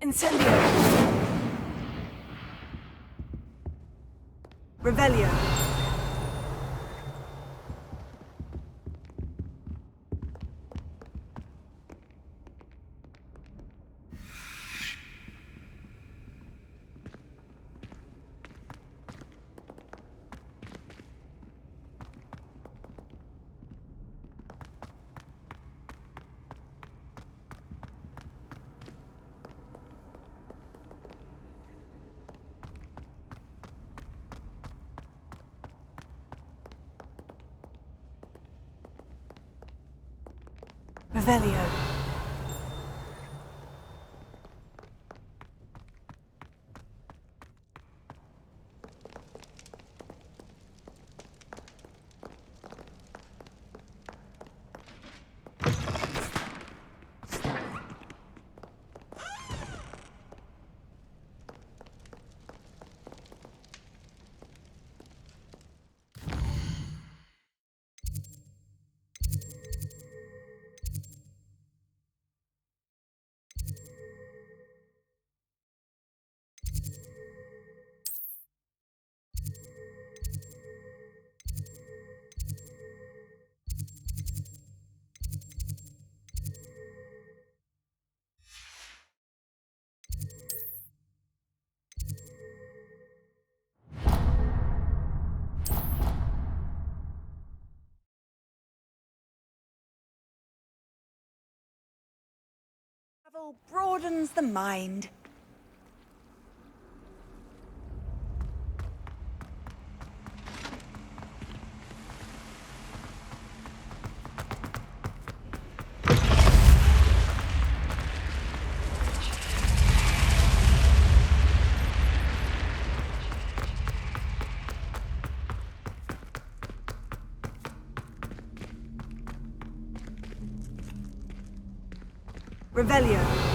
Incendio. Revelio. Revelio. Travel broadens the mind. Revelio.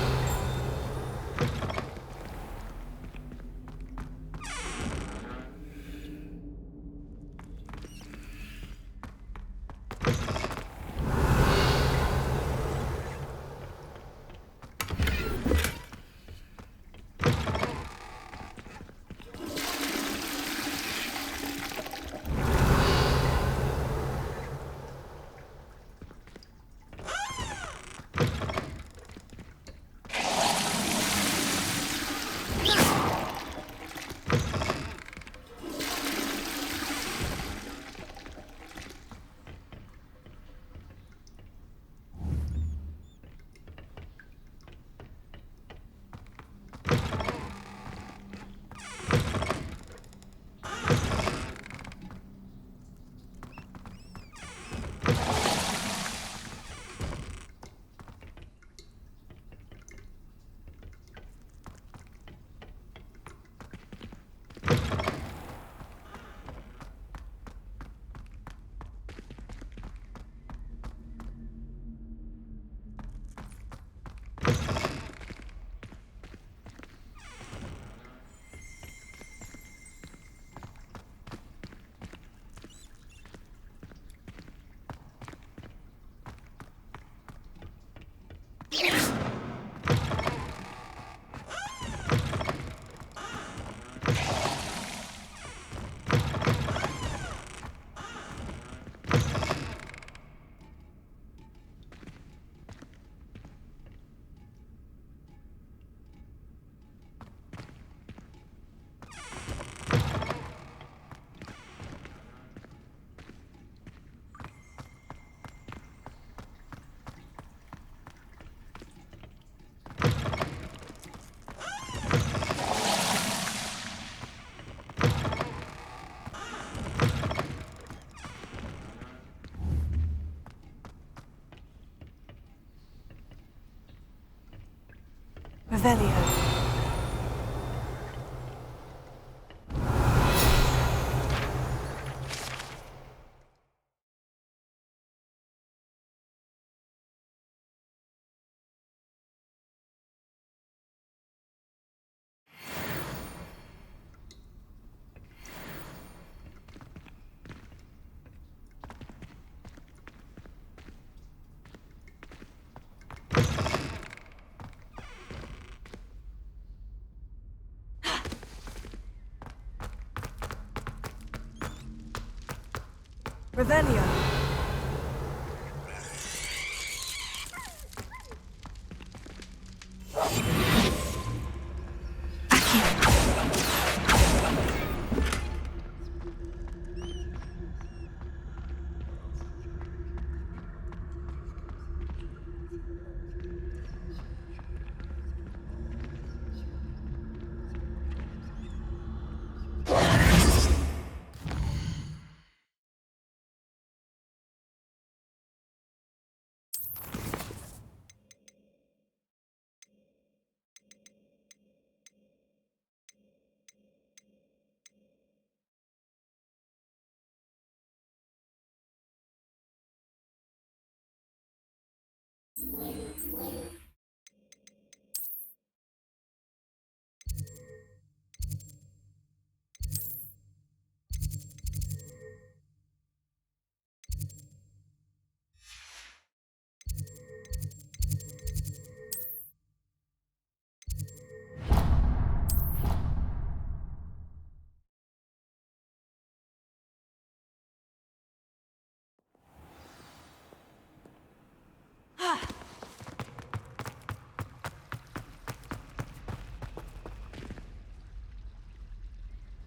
Revelio. Revelio.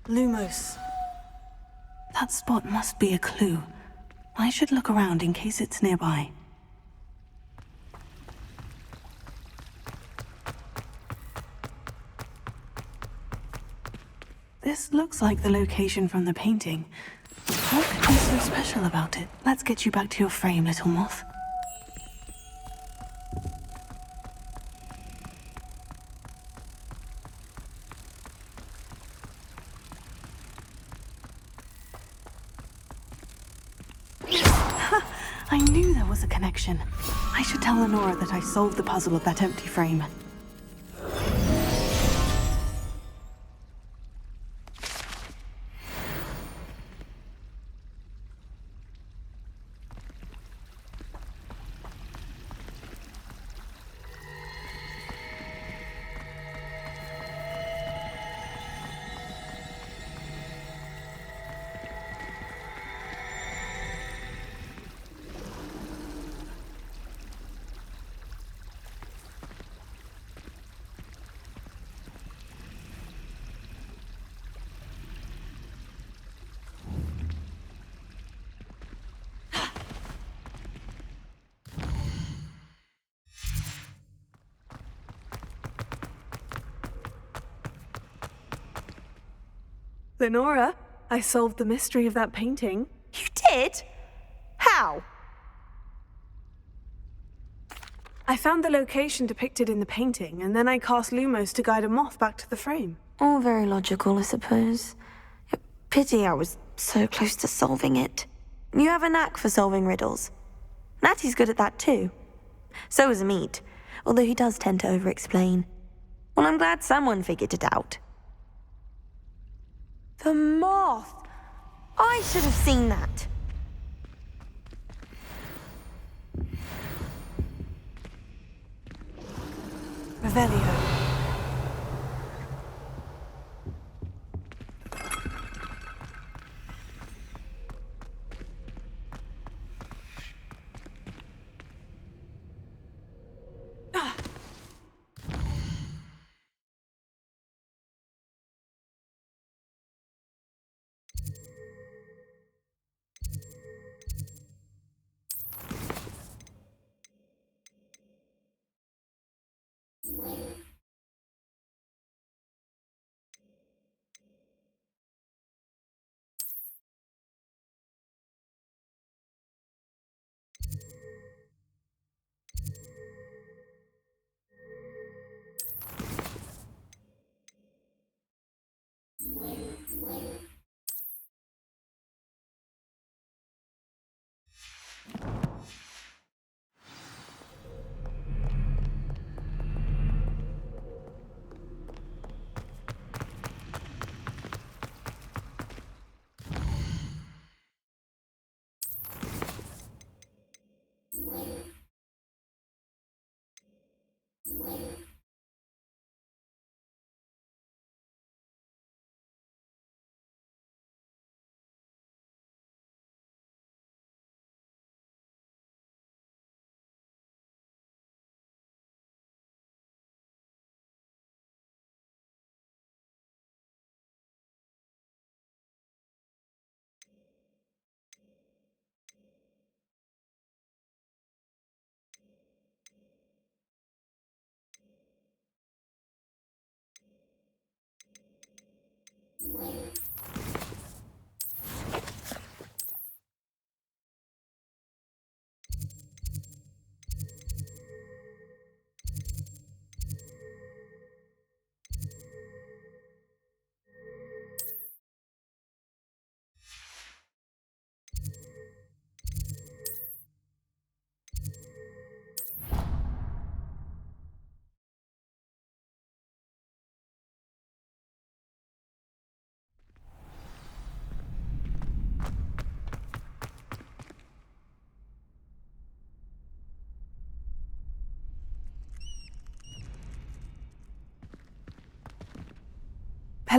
Lumos. That spot must be a clue. I should look around in case it's nearby. This looks like the location from the painting. What could be so special about it? Let's get you back to your frame, little moth. I knew there was a connection. I should tell Lenora that I solved the puzzle of that empty frame. Lenora, I solved the mystery of that painting. You did? How? I found the location depicted in the painting, and then I cast Lumos to guide a moth back to the frame. All very logical, I suppose. Pity I was so close to solving it. You have a knack for solving riddles. Natty's good at that too. So is Amit, although he does tend to over-explain. Well, I'm glad someone figured it out. The moth! I should have seen that. Revelio.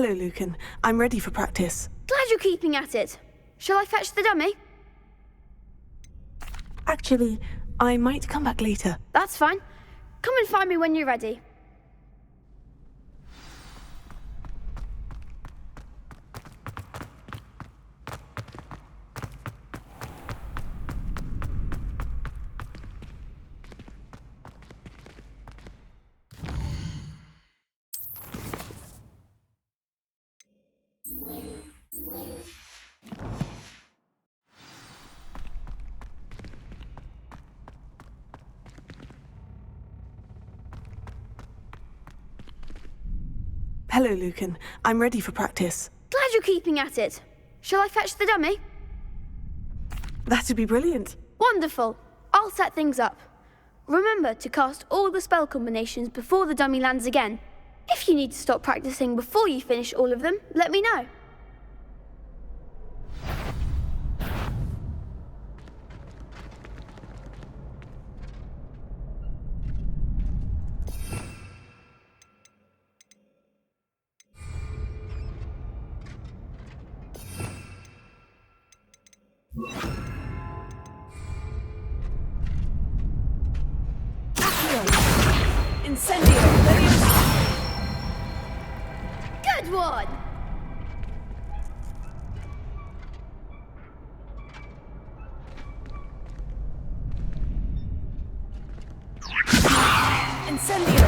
Hello, Lucan. I'm ready for practice. Glad you're keeping at it. Shall I fetch the dummy? Actually, I might come back later. That's fine. Come and find me when you're ready. Hello, Lucan. I'm ready for practice. Glad you're keeping at it. Shall I fetch the dummy? That'd be brilliant. Wonderful. I'll set things up. Remember to cast all the spell combinations before the dummy lands again. If you need to stop practicing before you finish all of them, let me know. Incendio! Good one! Incendio!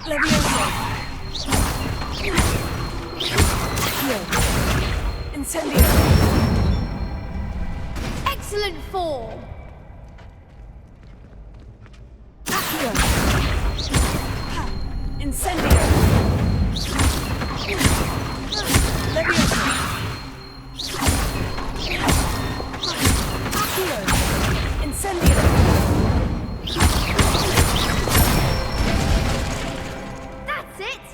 Levioso! Incendio! Excellent form! Incendio! Levioso! Incendio! That's it!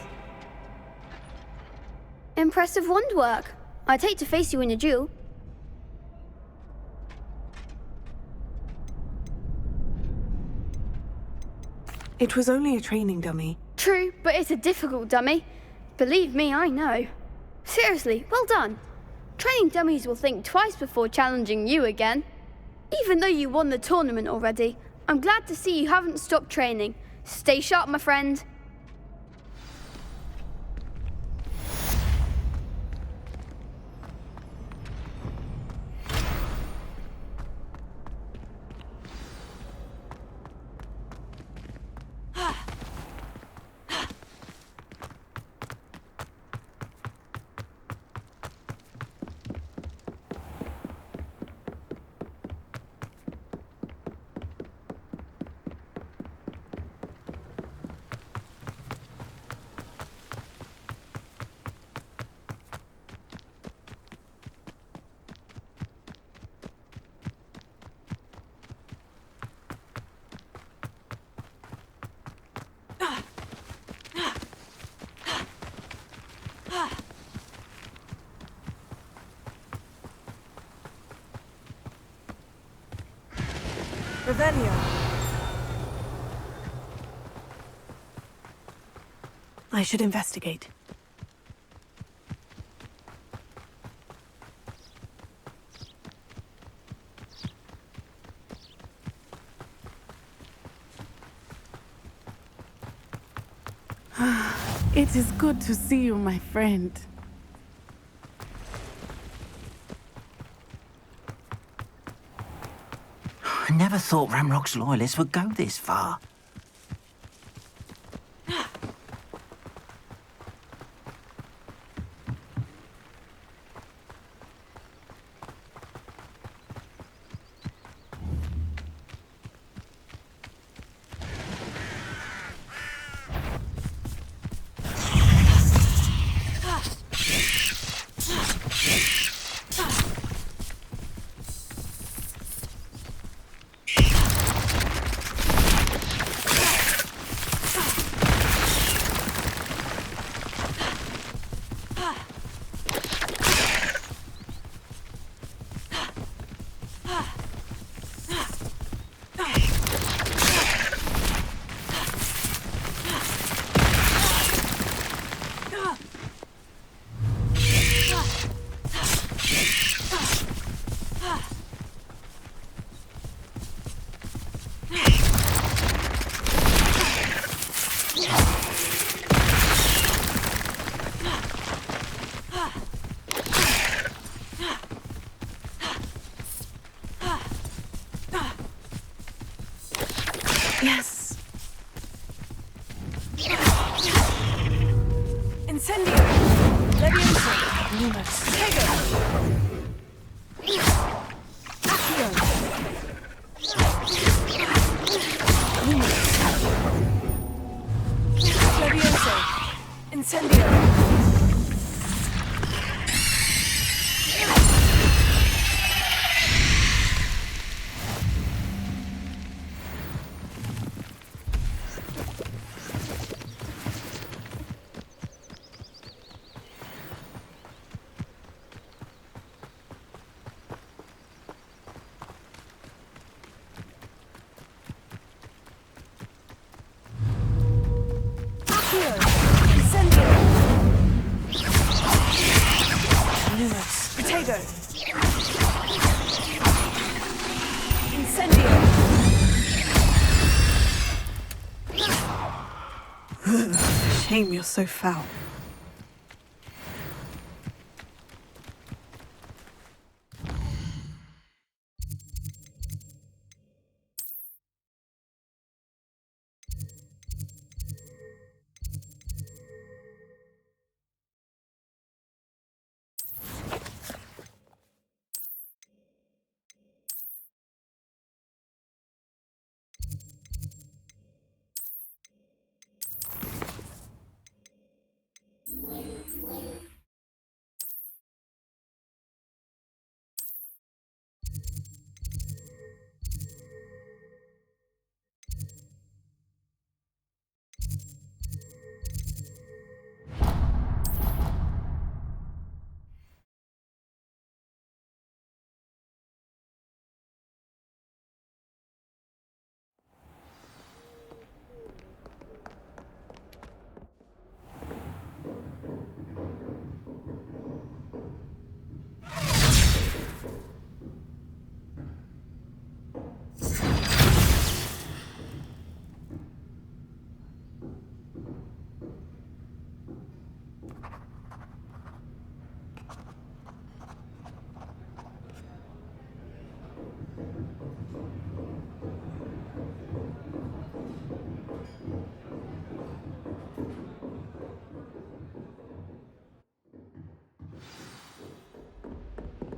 Impressive wand work. I'd hate to face you in a duel. It was only a training dummy. True, but it's a difficult dummy. Believe me, I know. Seriously, well done. Training dummies will think twice before challenging you again. Even though you won the tournament already, I'm glad to see you haven't stopped training. Stay sharp, my friend. Revelio. I should investigate. It is good to see you, my friend. I never thought Ramrock's loyalists would go this far. Yes. Incendio. Leviosa. Lumos. Tego. Accio. Lumos. Leviosa. Incendio. Shame you're so foul.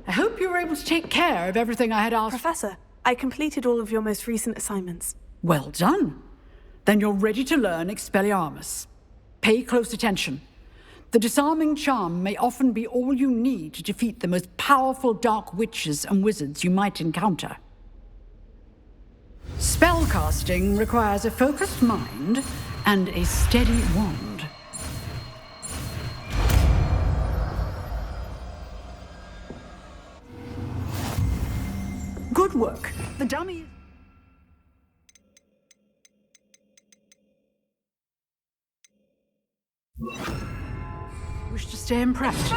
I hope you were able to take care of everything I had asked. Professor, I completed all of your most recent assignments. Well done. Then you're ready to learn Expelliarmus. Pay close attention. The disarming charm may often be all you need to defeat the most powerful dark witches and wizards you might encounter. Spellcasting requires a focused mind and a steady wand. Good work. The dummy... Wish to stay impressed.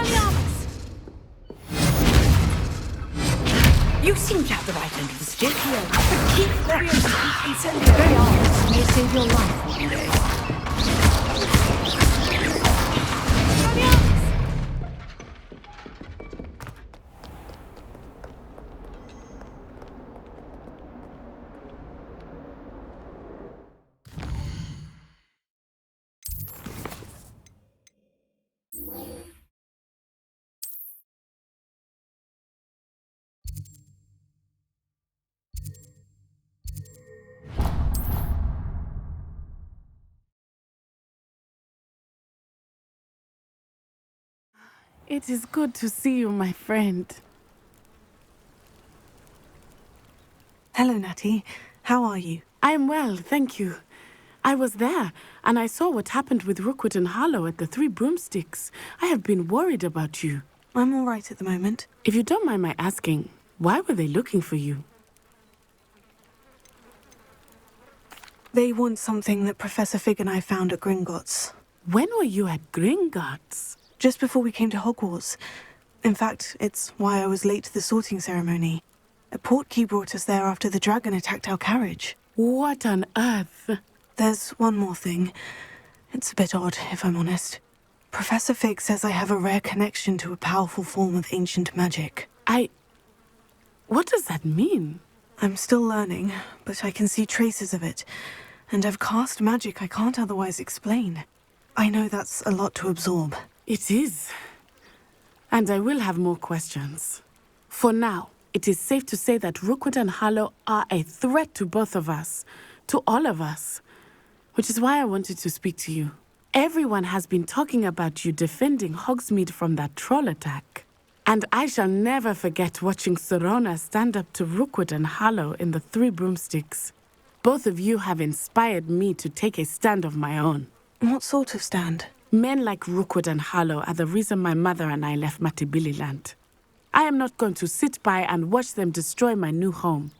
You seem to have the right end of the stick. But keep that. Very honest may save your life one day. It is good to see you, my friend. Hello, Natty. How are you? I am well, thank you. I was there, and I saw what happened with Rookwood and Harlow at the Three Broomsticks. I have been worried about you. I'm all right at the moment. If you don't mind my asking, why were they looking for you? They want something that Professor Fig and I found at Gringotts. When were you at Gringotts? Just before we came to Hogwarts. In fact, it's why I was late to the sorting ceremony. A portkey brought us there after the dragon attacked our carriage. What on earth? There's one more thing. It's a bit odd, if I'm honest. Professor Fig says I have a rare connection to a powerful form of ancient magic. What does that mean? I'm still learning, but I can see traces of it. And I've cast magic I can't otherwise explain. I know that's a lot to absorb. It is. And I will have more questions. For now, it is safe to say that Rookwood and Harlow are a threat to both of us. To all of us. Which is why I wanted to speak to you. Everyone has been talking about you defending Hogsmeade from that troll attack. And I shall never forget watching Sorona stand up to Rookwood and Harlow in the Three Broomsticks. Both of you have inspired me to take a stand of my own. What sort of stand? Men like Rookwood and Harlow are the reason my mother and I left Matabeleland. I am not going to sit by and watch them destroy my new home.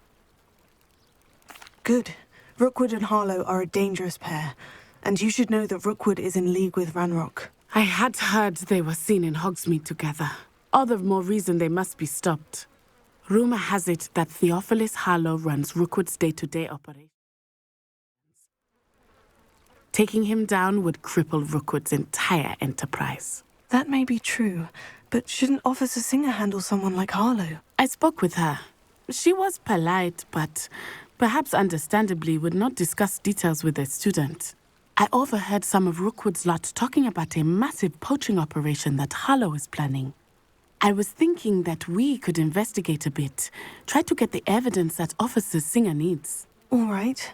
Good. Rookwood and Harlow are a dangerous pair, and you should know that Rookwood is in league with Ranrock. I had heard they were seen in Hogsmeade together. All the more reason they must be stopped. Rumor has it that Theophilus Harlow runs Rookwood's day-to-day operations. Taking him down would cripple Rookwood's entire enterprise. That may be true, but shouldn't Officer Singer handle someone like Harlow? I spoke with her. She was polite, but perhaps understandably would not discuss details with a student. I overheard some of Rookwood's lot talking about a massive poaching operation that Harlow is planning. I was thinking that we could investigate a bit, try to get the evidence that Officer Singer needs. All right.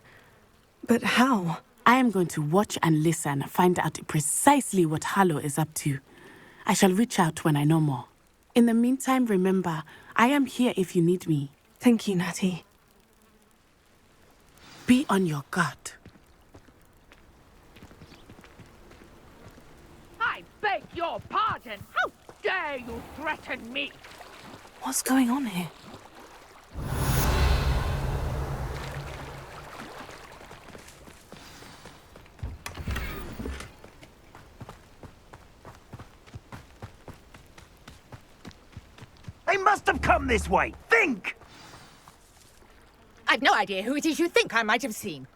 But how? I am going to watch and listen, find out precisely what Harlow is up to. I shall reach out when I know more. In the meantime, remember, I am here if you need me. Thank you, Natty. Be on your guard. I beg your pardon. How dare you threaten me? What's going on here? They must have come this way. Think! I've no idea who it is you think I might have seen.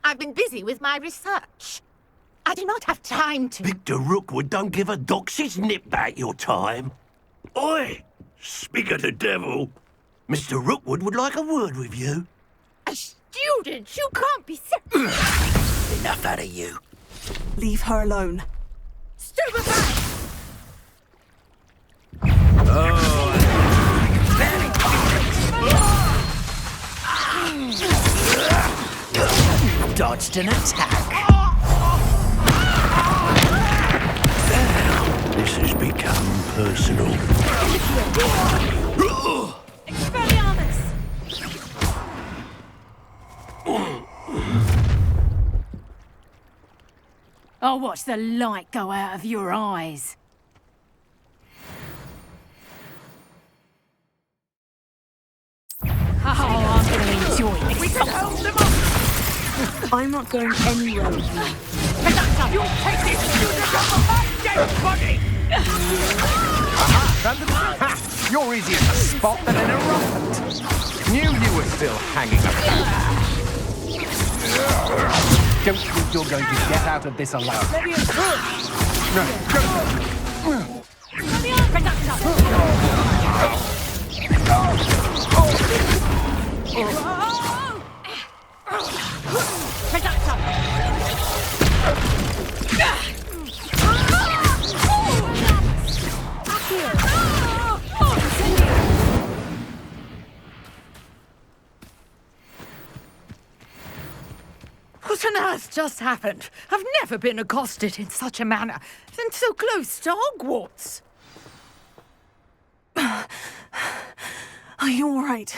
I've been busy with my research. I do not have time to... Victor Rookwood don't give a doxy's nip back your time. Oi! Speak of the devil. Mr. Rookwood would like a word with you. A student? You can't be... Enough out of you. Leave her alone. Stupid back! Dodged an attack. This has become personal. I'll watch the light go out of your eyes. Oh, I'm going to enjoy this. We can hold them up! I'm not going anywhere with you. You'll take this student off of my dead body! You're easier to spot than an elephant. Knew you were still hanging around. Don't think you're going to get out of this alive. No, go. What on earth just happened? I've never been accosted in such a manner, and so close to Hogwarts. Are you all right?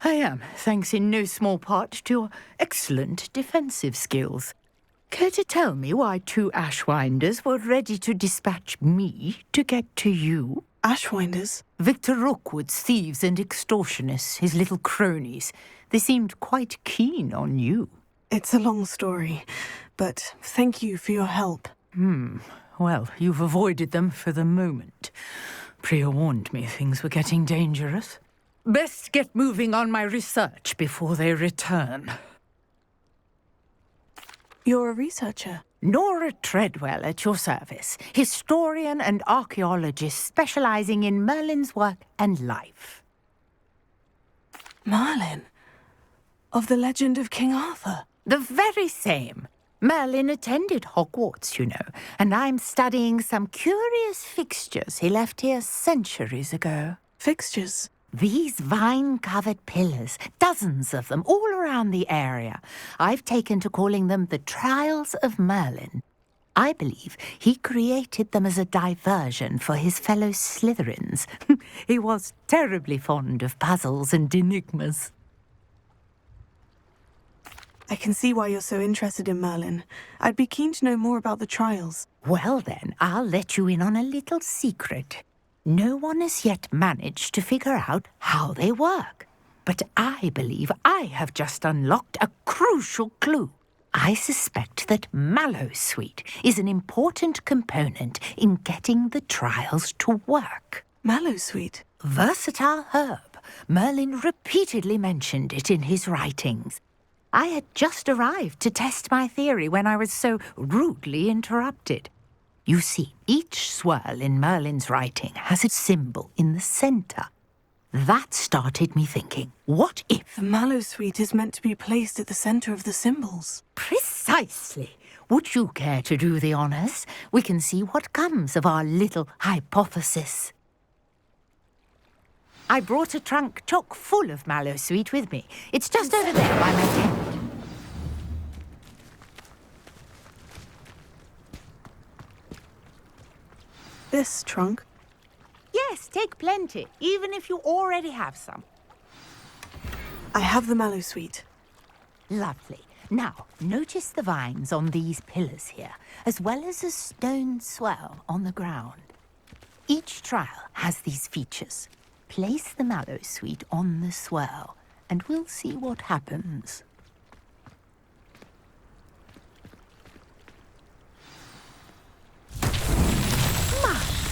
I am, thanks in no small part to your excellent defensive skills. Care to tell me why two Ashwinders were ready to dispatch me to get to you? Ashwinders? Victor Rookwood's thieves and extortionists, his little cronies. They seemed quite keen on you. It's a long story, but thank you for your help. Well, you've avoided them for the moment. Priya warned me things were getting dangerous. Best get moving on my research before they return. You're a researcher. Nora Treadwell at your service, historian and archaeologist specializing in Merlin's work and life. Merlin? Of the legend of King Arthur? The very same. Merlin attended Hogwarts, you know, and I'm studying some curious fixtures he left here centuries ago. Fixtures? These vine-covered pillars, dozens of them, all around the area. I've taken to calling them the Trials of Merlin. I believe he created them as a diversion for his fellow Slytherins. He was terribly fond of puzzles and enigmas. I can see why you're so interested in Merlin. I'd be keen to know more about the trials. Well then, I'll let you in on a little secret. No one has yet managed to figure out how they work. But I believe I have just unlocked a crucial clue. I suspect that Mallowsweet is an important component in getting the trials to work. Mallowsweet? Versatile herb. Merlin repeatedly mentioned it in his writings. I had just arrived to test my theory when I was so rudely interrupted. You see, each swirl in Merlin's writing has a symbol in the centre. That started me thinking, what if... The Mallowsweet is meant to be placed at the centre of the symbols. Precisely. Would you care to do the honours? We can see what comes of our little hypothesis. I brought a trunk chock full of Mallowsweet with me. It's just over there by my tent. This trunk? Yes, take plenty, even if you already have some. I have the Mallowsweet. Lovely. Now, notice the vines on these pillars here, as well as a stone swell on the ground. Each trial has these features. Place the Mallowsweet on the swirl, and we'll see what happens.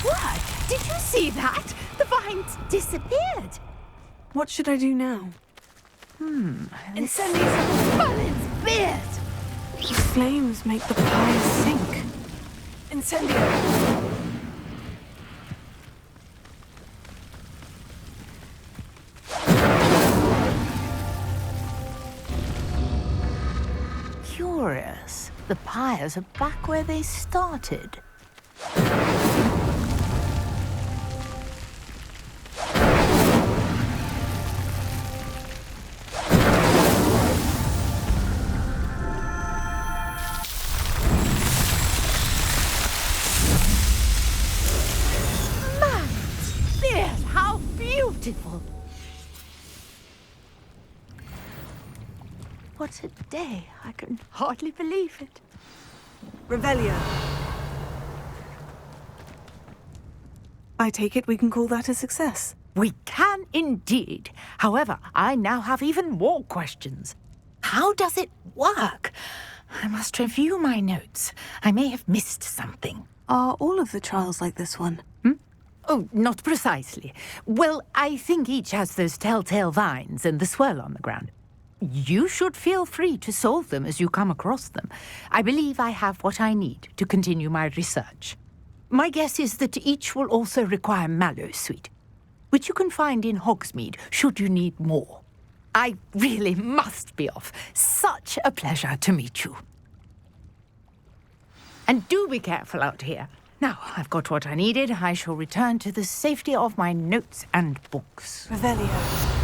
What? Did you see that? The vines disappeared. What should I do now? Incendies Merlin's beard! The flames make the pyres sink. Incendio! Curious. The pyres are back where they started. How beautiful! What a day. I can hardly believe it. Revelio. I take it we can call that a success. We can indeed. However, I now have even more questions. How does it work? I must review my notes. I may have missed something. Are all of the trials like this one? Oh, not precisely. Well, I think each has those telltale vines and the swirl on the ground. You should feel free to solve them as you come across them. I believe I have what I need to continue my research. My guess is that each will also require Mallowsweet, which you can find in Hogsmeade should you need more. I really must be off. Such a pleasure to meet you. And do be careful out here. Now, I've got what I needed. I shall return to the safety of my notes and books. Revelio.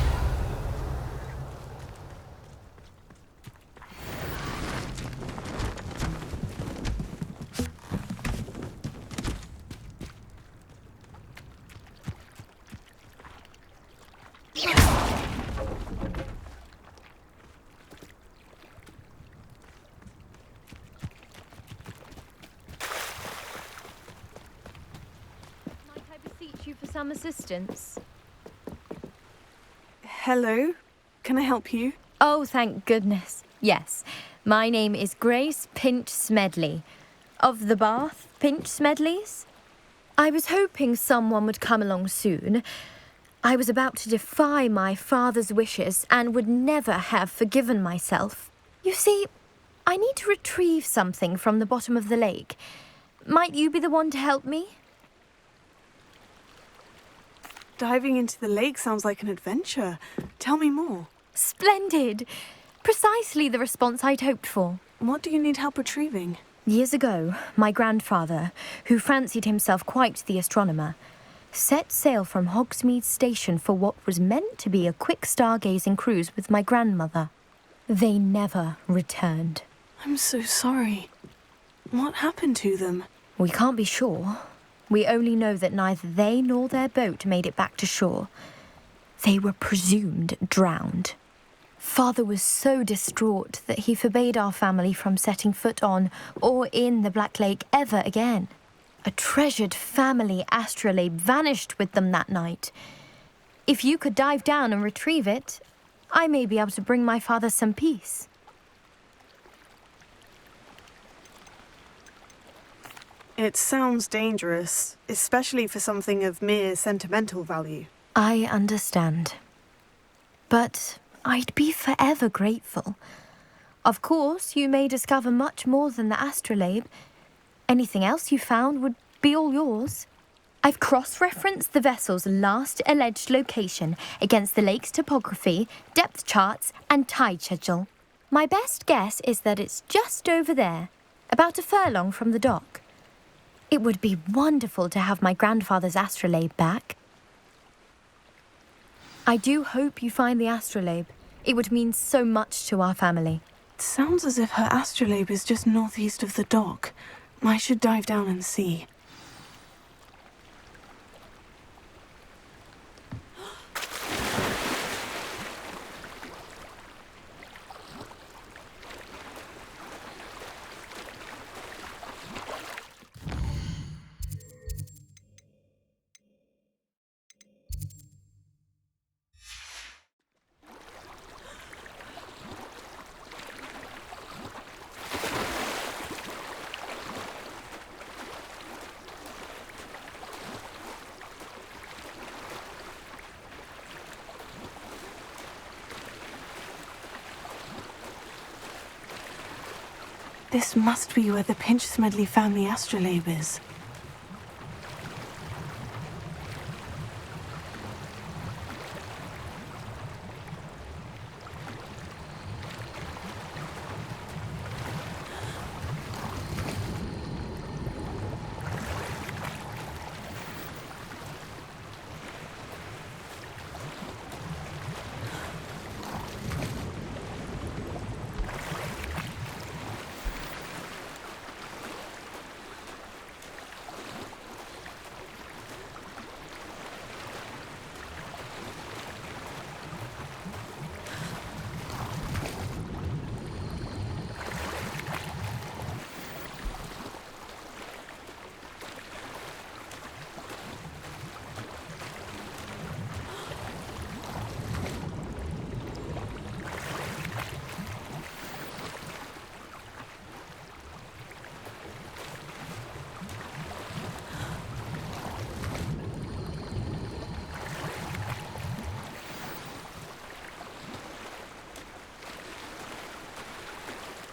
You for some assistance? Hello? Can I help you? Oh, thank goodness. Yes. My name is Grace Pinch Smedley. Of the Bath Pinch Smedleys? I was hoping someone would come along soon. I was about to defy my father's wishes and would never have forgiven myself. You see, I need to retrieve something from the bottom of the lake. Might you be the one to help me? Diving into the lake sounds like an adventure. Tell me more. Splendid! Precisely the response I'd hoped for. What do you need help retrieving? Years ago, my grandfather, who fancied himself quite the astronomer, set sail from Hogsmeade Station for what was meant to be a quick stargazing cruise with my grandmother. They never returned. I'm so sorry. What happened to them? We can't be sure. We only know that neither they nor their boat made it back to shore. They were presumed drowned. Father was so distraught that he forbade our family from setting foot on or in the Black Lake ever again. A treasured family astrolabe vanished with them that night. If you could dive down and retrieve it, I may be able to bring my father some peace. It sounds dangerous, especially for something of mere sentimental value. I understand. But I'd be forever grateful. Of course, you may discover much more than the astrolabe. Anything else you found would be all yours. I've cross-referenced the vessel's last alleged location against the lake's topography, depth charts, and tide schedule. My best guess is that it's just over there, about a furlong from the dock. It would be wonderful to have my grandfather's astrolabe back. I do hope you find the astrolabe. It would mean so much to our family. It sounds as if her astrolabe is just northeast of the dock. I should dive down and see. This must be where the Pinch-Smedley family astrolabe is.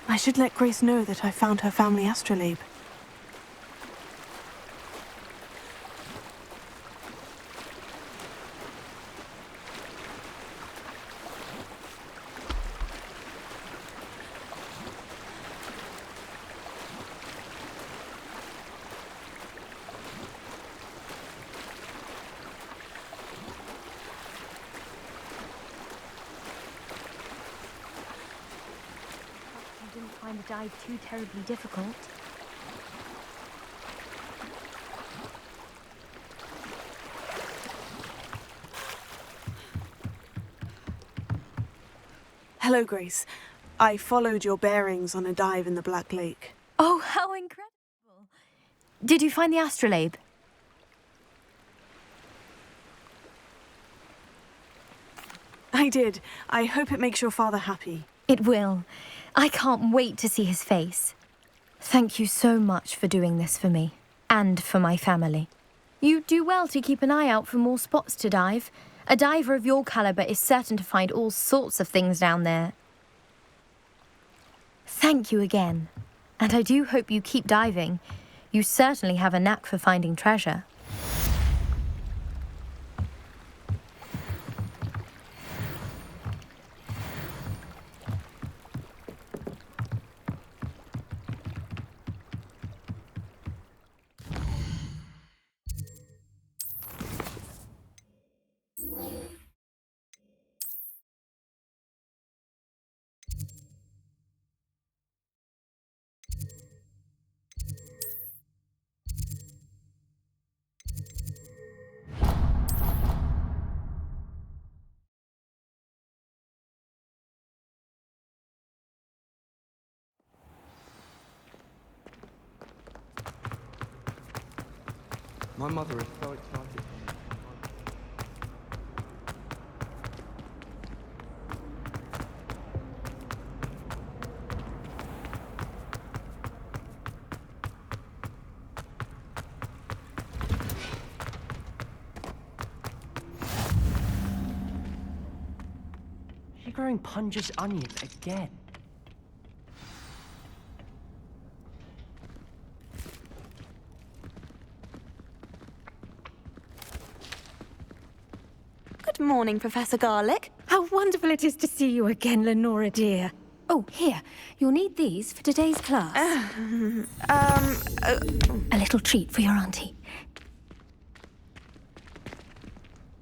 I should let Grace know that I found her family astrolabe. Find the dive too terribly difficult. Hello, Grace. I followed your bearings on a dive in the Black Lake. Oh, how incredible! Did you find the astrolabe? I did. I hope it makes your father happy. It will. I can't wait to see his face. Thank you so much for doing this for me, and for my family. You do well to keep an eye out for more spots to dive. A diver of your caliber is certain to find all sorts of things down there. Thank you again. And I do hope you keep diving. You certainly have a knack for finding treasure. My mother is so excited. You're growing Punja's onion again. Good morning, Professor Garlic. How wonderful it is to see you again, Lenora dear. Oh, here. You'll need these for today's class. A little treat for your auntie.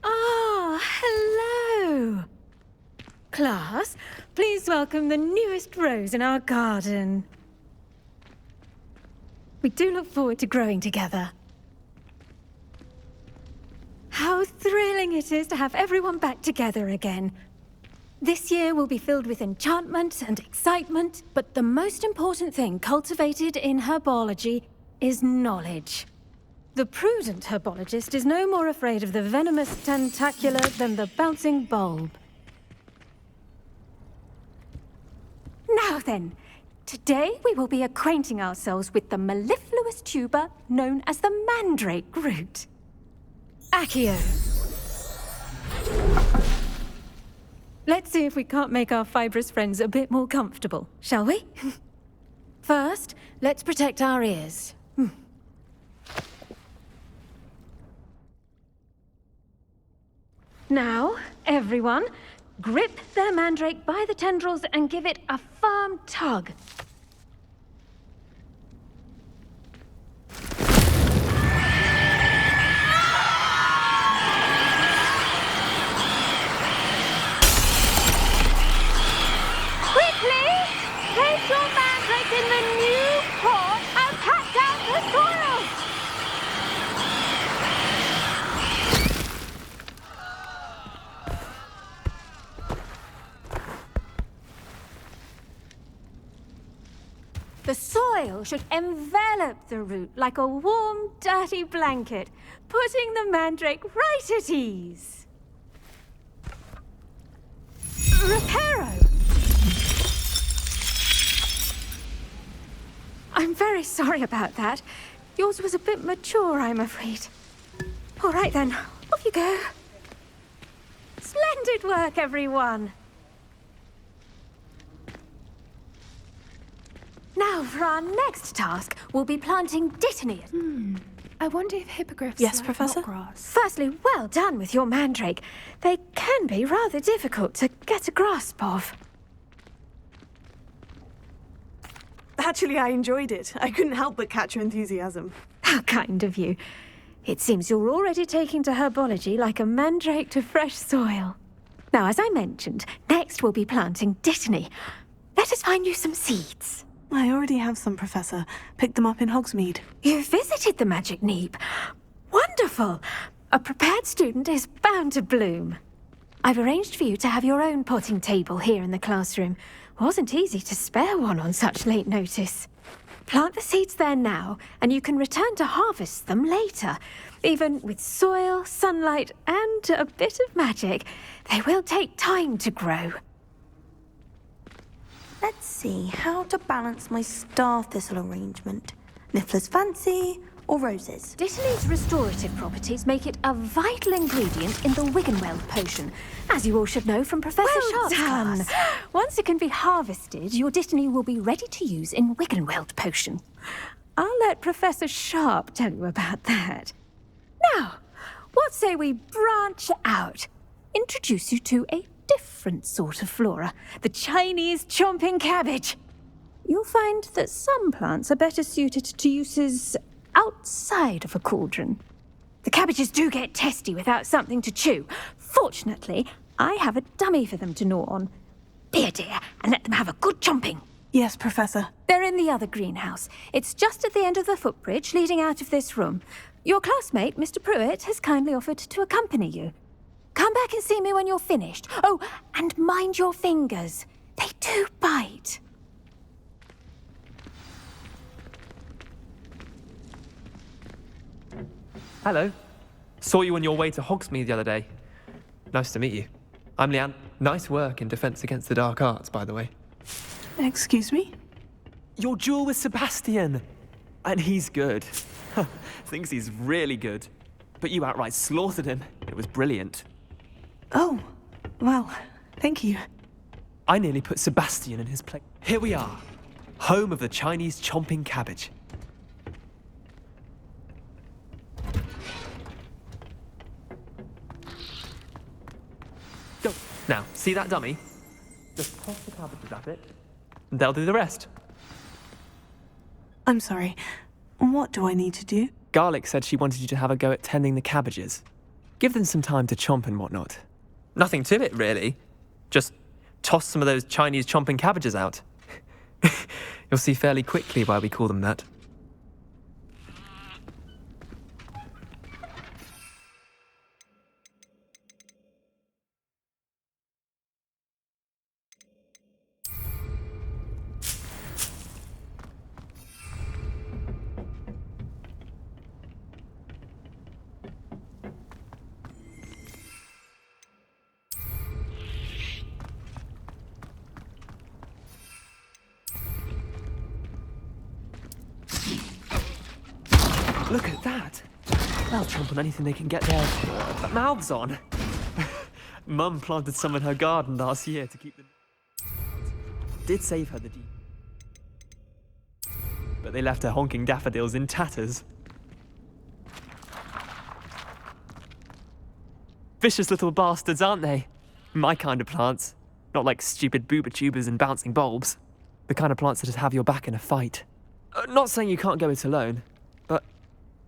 Ah, hello. Class, please welcome the newest rose in our garden. We do look forward to growing together. How thrilling it is to have everyone back together again. This year will be filled with enchantment and excitement, but the most important thing cultivated in herbology is knowledge. The prudent herbologist is no more afraid of the venomous tentacula than the bouncing bulb. Now then, today we will be acquainting ourselves with the mellifluous tuber known as the mandrake root. Accio. Let's see if we can't make our fibrous friends a bit more comfortable, shall we? First, let's protect our ears. Now, everyone, grip their mandrake by the tendrils and give it a firm tug. Place your mandrake in the new pot and pack down the soil! The soil should envelop the root like a warm, dirty blanket, putting the mandrake right at ease. Reparo! I'm very sorry about that. Yours was a bit mature, I'm afraid. All right then, off you go. Splendid work, everyone. Now, for our next task, we'll be planting dittany. I wonder if hippogriffs Yes, like Professor? hot grass. Firstly, well done with your mandrake. They can be rather difficult to get a grasp of. Actually, I enjoyed it. I couldn't help but catch your enthusiasm. How kind of you. It seems you're already taking to herbology like a mandrake to fresh soil. Now, as I mentioned, next we'll be planting dittany. Let us find you some seeds. I already have some, Professor. Picked them up in Hogsmeade. You visited the Magic Neep. Wonderful! A prepared student is bound to bloom. I've arranged for you to have your own potting table here in the classroom. Wasn't easy to spare one on such late notice. Plant the seeds there now, and you can return to harvest them later. Even with soil, sunlight, and a bit of magic, they will take time to grow. Let's see how to balance my star thistle arrangement. Niffler's fancy or roses? Dittany's restorative properties make it a vital ingredient in the Wiggenweld potion, as you all should know from Professor Sharp's class. Once it can be harvested, your Dittany will be ready to use in Wiggenweld potion. I'll let Professor Sharp tell you about that. Now, what say we branch out? Introduce you to a different sort of flora, the Chinese chomping cabbage. You'll find that some plants are better suited to uses outside of a cauldron. The cabbages do get testy without something to chew. Fortunately, I have a dummy for them to gnaw on. Be a dear and let them have a good chomping. Yes, Professor. They're in the other greenhouse. It's just at the end of the footbridge leading out of this room. Your classmate, Mr. Pruitt, has kindly offered to accompany you. Come back and see me when you're finished. Oh, and mind your fingers. They do bite. Hello. Saw you on your way to Hogsmeade the other day. Nice to meet you. I'm Leanne. Nice work in Defense Against the Dark Arts, by the way. Excuse me? Your duel with Sebastian. And he's good. Thinks he's really good. But you outright slaughtered him. It was brilliant. Oh, well, thank you. I nearly put Sebastian in his place. Here we are. Home of the Chinese chomping cabbage. Go. Now, see that dummy? Just toss the cabbages at it, and they'll do the rest. I'm sorry. What do I need to do? Garlic said she wanted you to have a go at tending the cabbages. Give them some time to chomp and whatnot. Nothing to it, really. Just toss some of those Chinese chomping cabbages out. You'll see fairly quickly why we call them that. Look at that! They'll chomp on anything they can get their mouths on. Mum planted some in her garden last year to keep them. Did save her the deep. But they left her honking daffodils in tatters. Vicious little bastards, aren't they? My kind of plants. Not like stupid booba tubers and bouncing bulbs. The kind of plants that just have your back in a fight. Not saying you can't go it alone, but,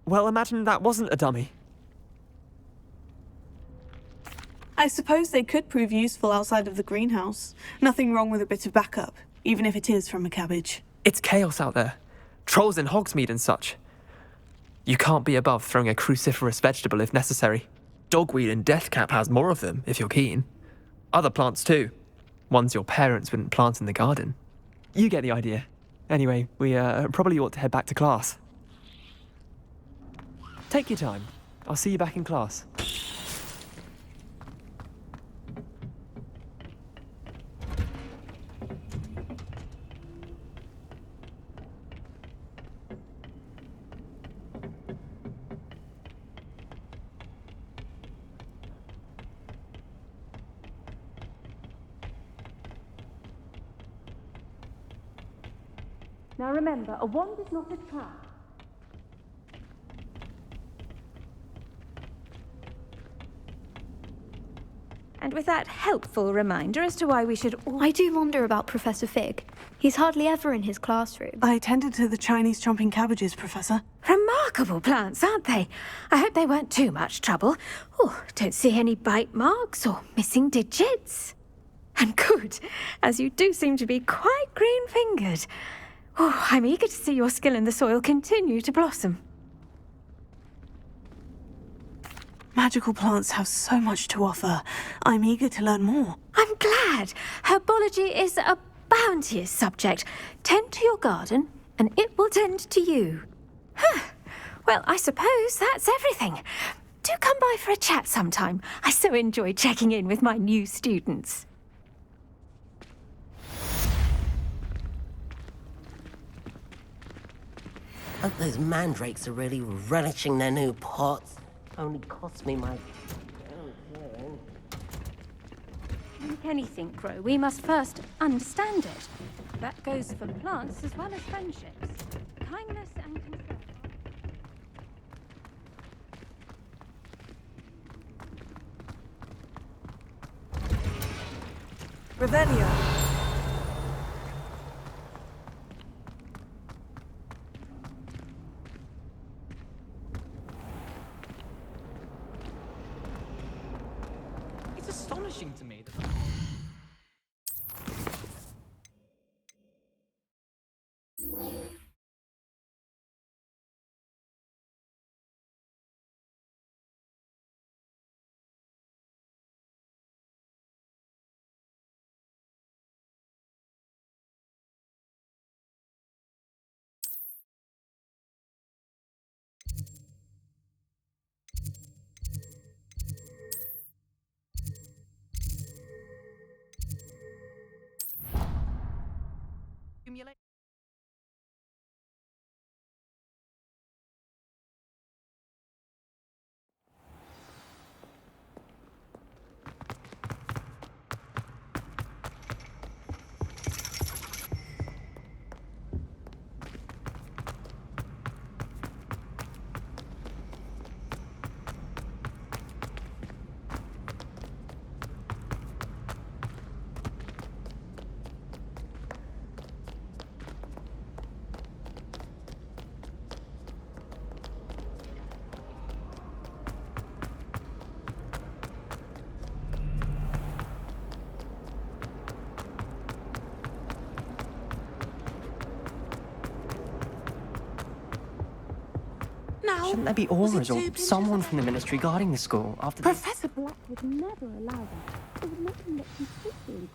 well, imagine that wasn't a dummy. I suppose they could prove useful outside of the greenhouse. Nothing wrong with a bit of backup, even if it is from a cabbage. It's chaos out there. Trolls in Hogsmeade and such. You can't be above throwing a cruciferous vegetable if necessary. Dogweed and deathcap has more of them, if you're keen. Other plants too. Ones your parents wouldn't plant in the garden. You get the idea. Anyway, we probably ought to head back to class. Take your time. I'll see you back in class. Now remember, a wand is not a trap. And with that helpful reminder as to why we should all... I do wonder about Professor Fig. He's hardly ever in his classroom. I tended to the Chinese chomping cabbages, Professor. Remarkable plants, aren't they? I hope they weren't too much trouble. Oh, don't see any bite marks or missing digits. And good, as you do seem to be quite green-fingered. Oh, I'm eager to see your skill in the soil continue to blossom. Magical plants have so much to offer. I'm eager to learn more. I'm glad. Herbology is a bounteous subject. Tend to your garden, and it will tend to you. Huh. Well, I suppose that's everything. Do come by for a chat sometime. I so enjoy checking in with my new students. Hope those mandrakes are really relishing their new pots. Only cost me my... Like anything grow, we must first understand it. That goes for plants as well as friendships. Kindness and concern. Revelio. It's astonishing to me that... Shouldn't there be aurors or someone from the ministry guarding the school after this? Professor Black would never allow that. It would make him look completely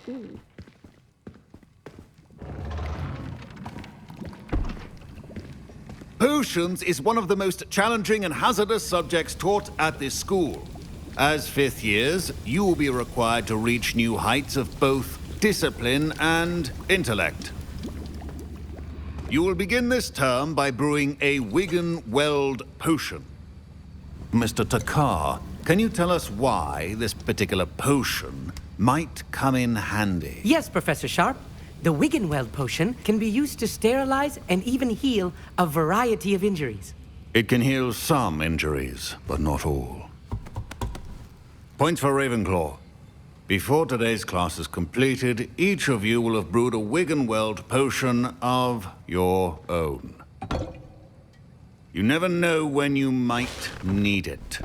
incompetent. Potions is one of the most challenging and hazardous subjects taught at this school. As fifth years, you will be required to reach new heights of both discipline and intellect. You will begin this term by brewing a Wigan-Weld potion. Mr. Takar, can you tell us why this particular potion might come in handy? Yes, Professor Sharp. The Wigan-Weld potion can be used to sterilize and even heal a variety of injuries. It can heal some injuries, but not all. Points for Ravenclaw. Before today's class is completed, each of you will have brewed a Wigan-Weld potion of your own. You never know when you might need it.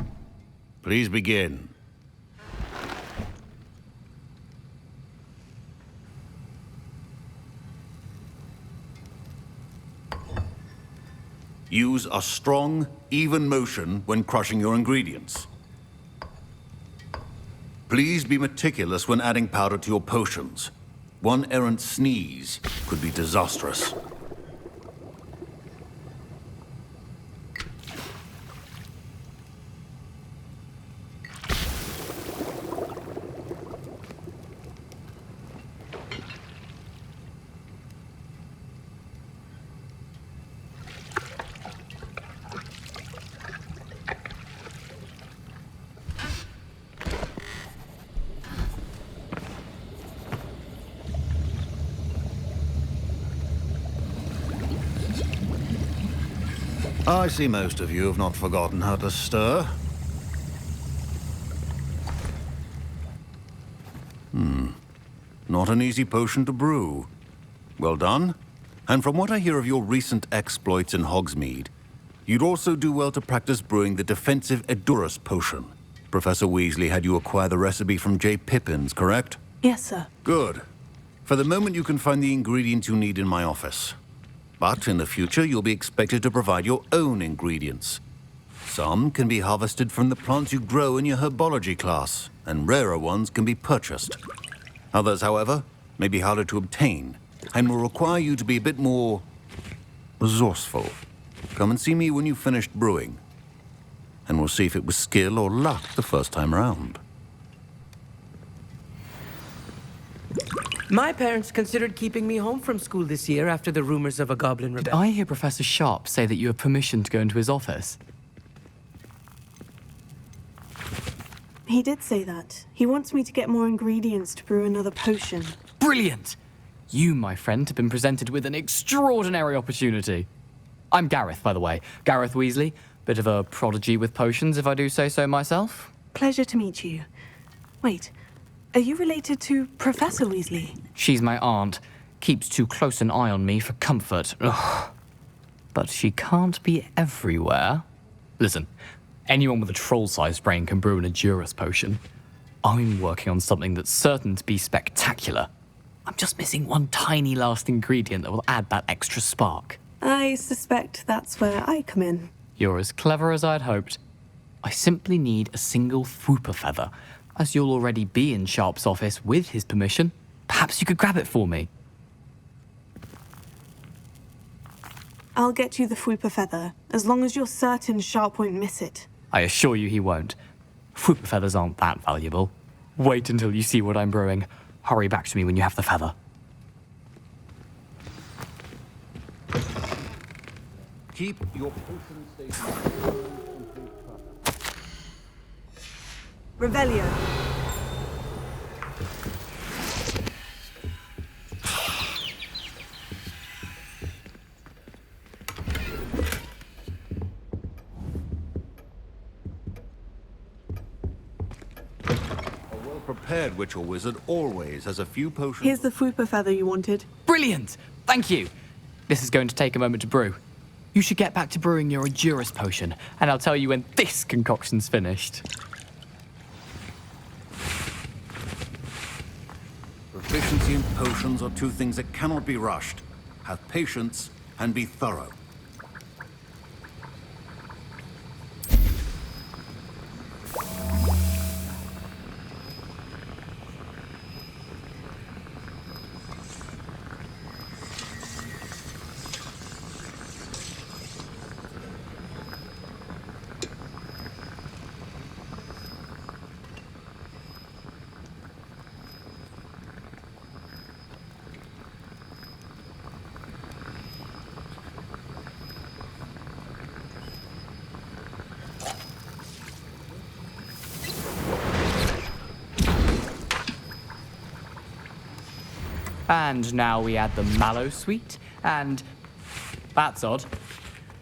Please begin. Use a strong, even motion when crushing your ingredients. Please be meticulous when adding powder to your potions. One errant sneeze could be disastrous. I see most of you have not forgotten how to stir. Not an easy potion to brew. Well done. And from what I hear of your recent exploits in Hogsmeade, you'd also do well to practice brewing the defensive Edurus potion. Professor Weasley had you acquire the recipe from J. Pippin's, correct? Yes, sir. Good. For the moment, you can find the ingredients you need in my office. But in the future, you'll be expected to provide your own ingredients. Some can be harvested from the plants you grow in your herbology class, and rarer ones can be purchased. Others, however, may be harder to obtain, and will require you to be a bit more resourceful. Come and see me when you've finished brewing, and we'll see if it was skill or luck the first time around. My parents considered keeping me home from school this year after the rumors of a goblin Did rebellion. I hear Professor Sharp say that you have permission to go into his office? He did say that. He wants me to get more ingredients to brew another potion. Brilliant! You, my friend, have been presented with an extraordinary opportunity. I'm Gareth, by the way. Gareth Weasley. Bit of a prodigy with potions, if I do say so myself. Pleasure to meet you. Wait, are you related to Professor Weasley? She's my aunt. Keeps too close an eye on me for comfort. Ugh. But she can't be everywhere. Listen, anyone with a troll-sized brain can brew an Edurus potion. I'm working on something that's certain to be spectacular. I'm just missing one tiny last ingredient that will add that extra spark. I suspect that's where I come in. You're as clever as I'd hoped. I simply need a single Fwooper feather. As you'll already be in Sharp's office with his permission, perhaps you could grab it for me. I'll get you the Fwooper feather, as long as you're certain Sharp won't miss it. I assure you he won't. Fwooper feathers aren't that valuable. Wait until you see what I'm brewing. Hurry back to me when you have the feather. Keep your potion station. Revelio. Prepared witch or wizard always has a few potions. Here's the Fwooper feather you wanted. Brilliant! Thank you! This is going to take a moment to brew. You should get back to brewing your Edurus potion, and I'll tell you when this concoction's finished. Proficiency in potions are two things that cannot be rushed. Have patience and be thorough. And now we add the mallow sweet, and... That's odd.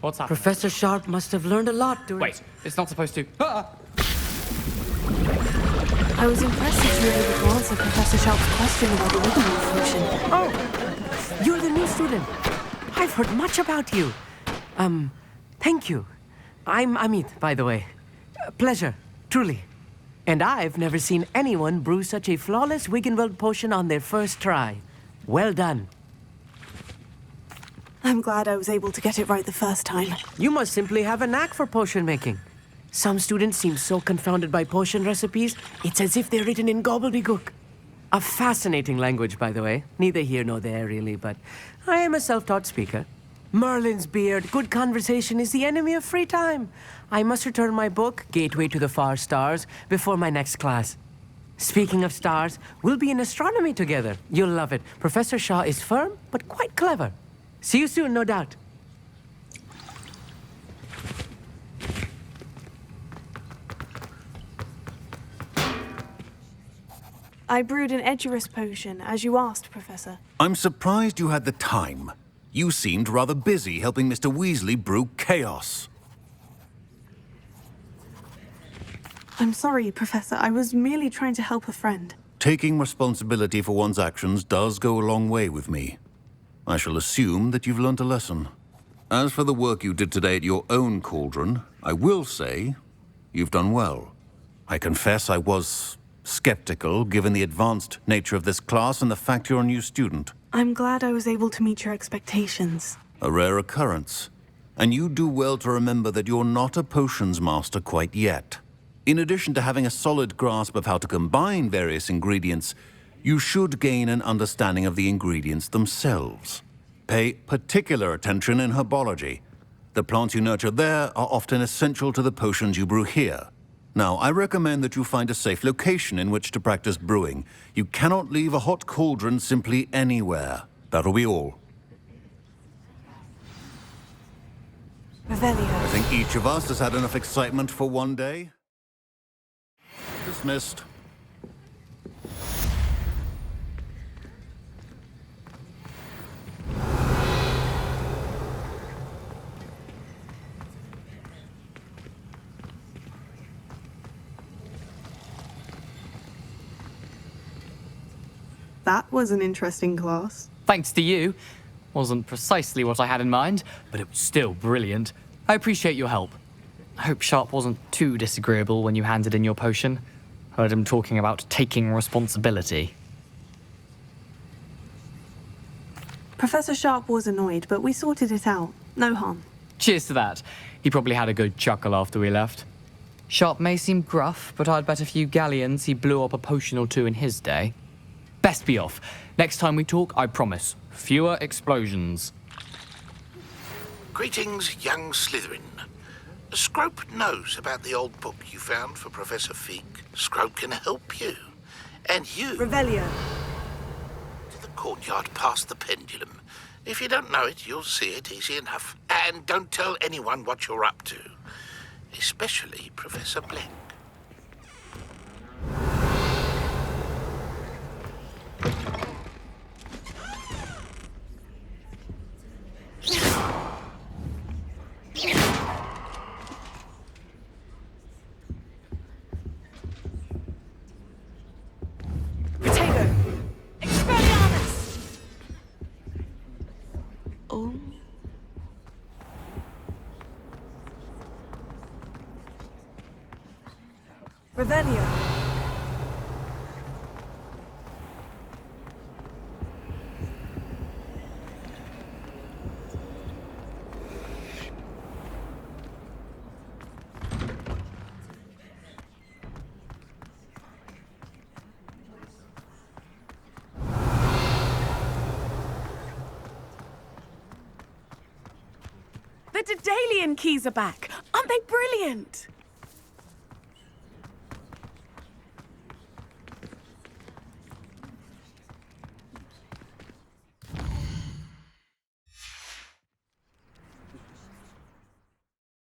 What's happening? Professor Sharp must have learned a lot during... Wait, it's not supposed to... Ah! I was impressed that you were able to answer Professor Sharp's question about the Wiggenweld potion. Oh, you're the new student. I've heard much about you. Thank you. I'm Amit, by the way. Pleasure, truly. And I've never seen anyone brew such a flawless Wiggenweld potion on their first try. Well done. I'm glad I was able to get it right the first time. You must simply have a knack for potion making. Some students seem so confounded by potion recipes, it's as if they're written in gobbledygook. A fascinating language, by the way. Neither here nor there, really, but I am a self-taught speaker. Merlin's beard, good conversation is the enemy of free time. I must return my book, Gateway to the Far Stars, before my next class. Speaking of stars, we'll be in astronomy together. You'll love it. Professor Shaw is firm, but quite clever. See you soon, no doubt. I brewed an Edurus potion, as you asked, Professor. I'm surprised you had the time. You seemed rather busy helping Mr. Weasley brew chaos. I'm sorry, Professor. I was merely trying to help a friend. Taking responsibility for one's actions does go a long way with me. I shall assume that you've learnt a lesson. As for the work you did today at your own cauldron, I will say you've done well. I confess I was skeptical, given the advanced nature of this class and the fact you're a new student. I'm glad I was able to meet your expectations. A rare occurrence. And you do well to remember that you're not a potions master quite yet. In addition to having a solid grasp of how to combine various ingredients, you should gain an understanding of the ingredients themselves. Pay particular attention in herbology. The plants you nurture there are often essential to the potions you brew here. Now, I recommend that you find a safe location in which to practice brewing. You cannot leave a hot cauldron simply anywhere. That'll be all. Revelio. I think each of us has had enough excitement for one day. Dismissed. That was an interesting class. Thanks to you. Wasn't precisely what I had in mind, but it was still brilliant. I appreciate your help. I hope Sharp wasn't too disagreeable when you handed in your potion. Heard him talking about taking responsibility. Professor Sharp was annoyed, but we sorted it out. No harm. Cheers to that. He probably had a good chuckle after we left. Sharp may seem gruff, but I'd bet a few galleons he blew up a potion or two in his day. Best be off. Next time we talk, I promise. Fewer explosions. Greetings, young Slytherin. Scrope knows about the old book you found for Professor Fig. Scrope can help you. And you... Revelio. To the courtyard past the pendulum. If you don't know it, you'll see it easy enough. And don't tell anyone what you're up to. Especially Professor Blank. Potato. Expelliarmus. Oh. Revelio. The Daedalian keys are back. Aren't they brilliant?